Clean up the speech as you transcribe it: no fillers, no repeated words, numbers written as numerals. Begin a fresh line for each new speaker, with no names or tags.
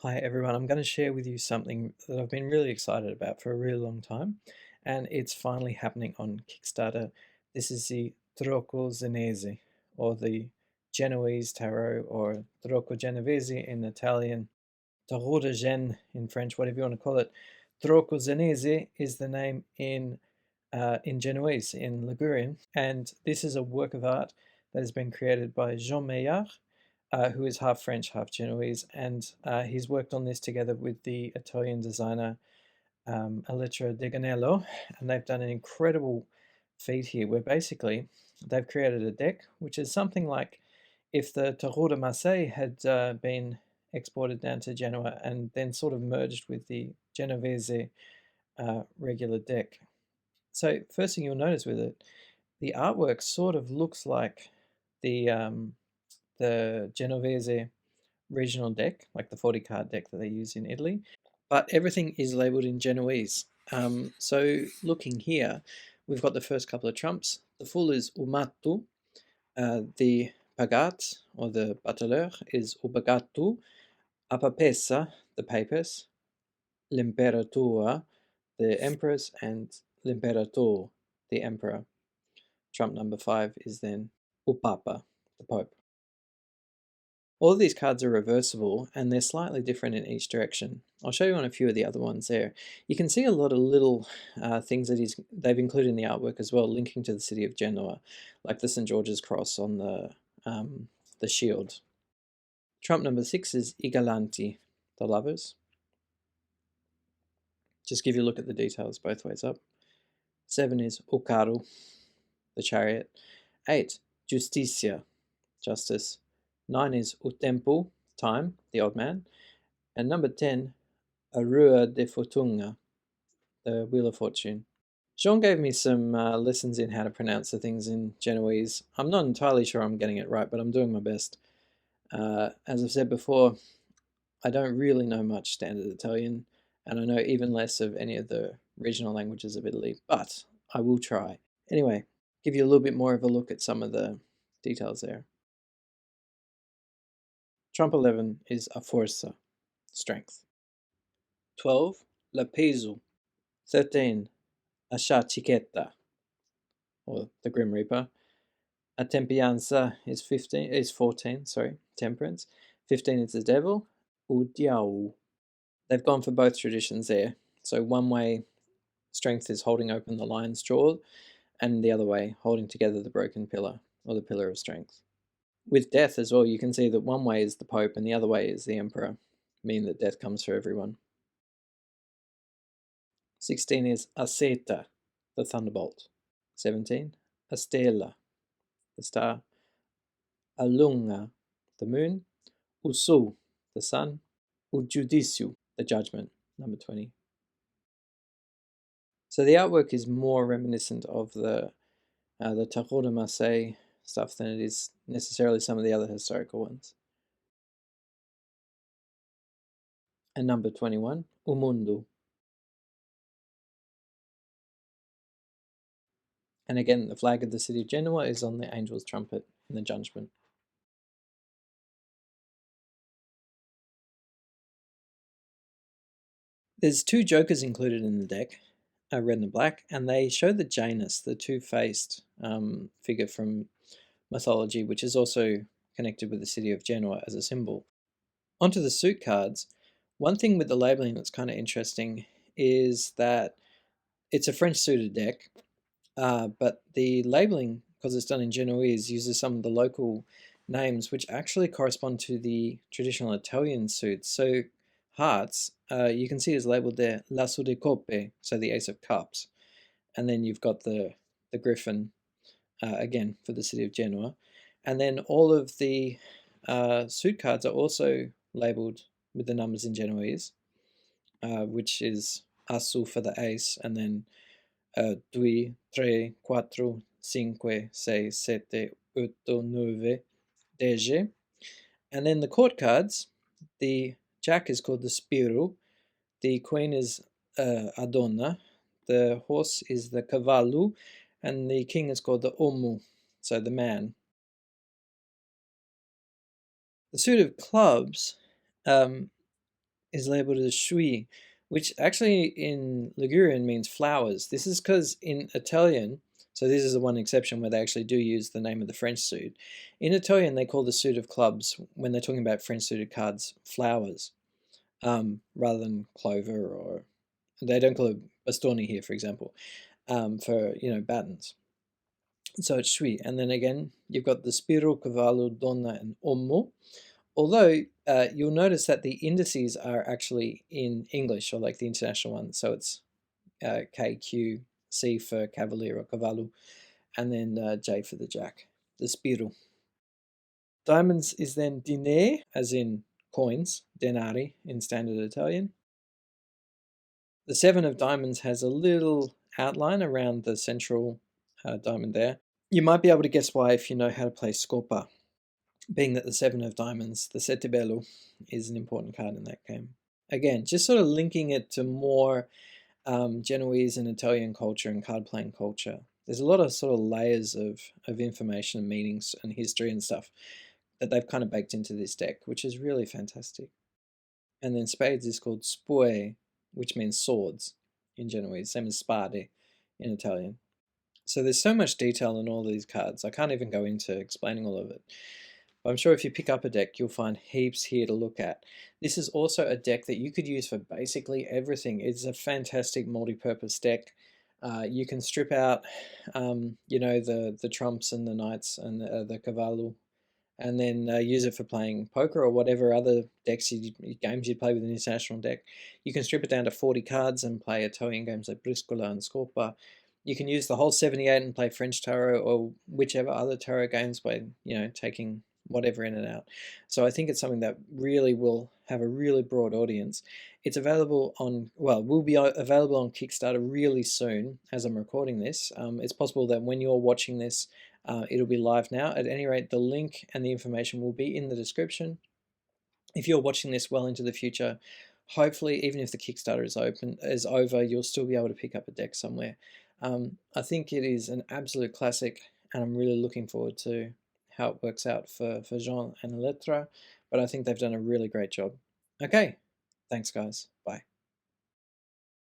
Hi everyone, I'm going to share with you something that I've been really excited about for a really long time, and it's finally happening on Kickstarter. This is the Tarocco Zeneise, or the Genoese Tarot, or Tarocco Genovese in Italian, Tarot de Gen in French, whatever you want to call it. Tarocco Zeneise is the name in Genoese, in Ligurian, and this is a work of art that has been created by Jean Maillard, who is half French, half Genoese, and he's worked on this together with the Italian designer Elettra Deganello, and they've done an incredible feat here where basically they've created a deck which is something like if the Tarot de Marseille had been exported down to Genoa and then sort of merged with the Genovese regular deck. So first thing you'll notice with it, the artwork sort of looks like the Genovese regional deck, like the 40 card deck that they use in Italy, but everything is labeled in Genoese. So looking here, we've got the first couple of trumps. The full is Umattu, the Pagat, or the Bateleur, is Ubagattu, Apapessa, the Papus, L'Imperatura, the Empress, and L'Imperator, the Emperor. Trump number 5 is then Upapa, the Pope. All of these cards are reversible and they're slightly different in each direction. I'll show you on a few of the other ones there. You can see a lot of little things that they've included in the artwork as well, linking to the city of Genoa, like the St. George's cross on the shield. Trump number 6 is I Galanti, the lovers. Just give you a look at the details both ways up. 7 is O Carro, the chariot. 8, Justicia, justice. 9 is O Tempo, time, the odd man. And number 10, A Rua de Fortuna, the Wheel of Fortune. Jean gave me some lessons in how to pronounce the things in Genoese. I'm not entirely sure I'm getting it right, but I'm doing my best. As I've said before, I don't really know much standard Italian, and I know even less of any of the regional languages of Italy, but I will try. Anyway, give you a little bit more of a look at some of the details there. Trump 11 is a forza, strength. 12, la peso. 13, a chiquetta, or the Grim Reaper. A tempianza is 14, sorry, temperance. 15 is the devil, o diao. They've gone for both traditions there. So one way, strength is holding open the lion's jaw, and the other way, holding together the broken pillar, or the pillar of strength. With death as well, you can see that one way is the Pope and the other way is the Emperor, meaning that death comes for everyone. 16 is a seta, the thunderbolt. 17, a stella, the star. A lunga, the moon. O sol, the sun. O judicio, the judgment, number 20. So the artwork is more reminiscent of the Tarot de Marseille stuff than it is necessarily some of the other historical ones. And number 21, O mundo. And again, the flag of the city of Genoa is on the angel's trumpet in the judgment. There's 2 jokers included in the deck, red and black, and they show the Janus, the two-faced figure from mythology, which is also connected with the city of Genoa as a symbol. Onto the suit cards. One thing with the labeling that's kind of interesting is that it's a French suited deck, but the labeling, because it's done in Genoese, uses some of the local names which actually correspond to the traditional Italian suits. So hearts, you can see is labeled there L'Asso di Coppe, so the Ace of Cups. And then you've got the Griffin, again, for the city of Genoa. And then all of the suit cards are also labeled with the numbers in Genoese, which is Asso for the ace, and then 2, 3, 4, 5, 6, 7, 8, 9, 10. And then the court cards, the jack is called the Spiro, the queen is a donna, the horse is the cavallo, and the king is called the uomo, so the man. The suit of clubs, is labeled as shui, which actually in Ligurian means flowers. This is because in Italian, so this is the one exception where they actually do use the name of the French suit. In Italian, they call the suit of clubs, when they're talking about French suited cards, flowers, rather than clover, or they don't call it bastoni here, for example, for, battens. So it's shui. And then again, you've got the spiro, cavallo, donna, and uomo. Although you'll notice that the indices are actually in English, or like the international one. So it's KQ, C for cavalier or cavallo, and then J for the jack, the spiro. Diamonds is then diner, as in coins, denari in standard Italian. The seven of diamonds has a little outline around the central diamond there. You might be able to guess why if you know how to play scopa, being that the seven of diamonds, the sette bello, is an important card in that game. Again, just sort of linking it to more Genoese and Italian culture and card playing culture. There's a lot of sort of layers of information and meanings and history and stuff that they've kind of baked into this deck, which is really fantastic. And then spades is called spue, which means swords in Genoese, same as spade in Italian. So there's so much detail in all these cards. I can't even go into explaining all of it. But I'm sure if you pick up a deck, you'll find heaps here to look at. This is also a deck that you could use for basically everything. It's a fantastic multi-purpose deck. You can strip out, the trumps and the knights and the cavallo, and then use it for playing poker or whatever other games you'd play with an international deck. You can strip it down to 40 cards and play Italian games like Briscola and Scorpa. You can use the whole 78 and play French Tarot or whichever other Tarot games by, taking whatever in and out. So I think it's something that really will have a really broad audience. It's available will be available on Kickstarter really soon as I'm recording this. It's possible that when you're watching this, it'll be live now. At any rate, the link and the information will be in the description. If you're watching this well into the future, hopefully, even if the Kickstarter is over, you'll still be able to pick up a deck somewhere. I think it is an absolute classic, and I'm really looking forward to how it works out for Jean and Elettra, but I think they've done a really great job. Okay, thanks guys, bye.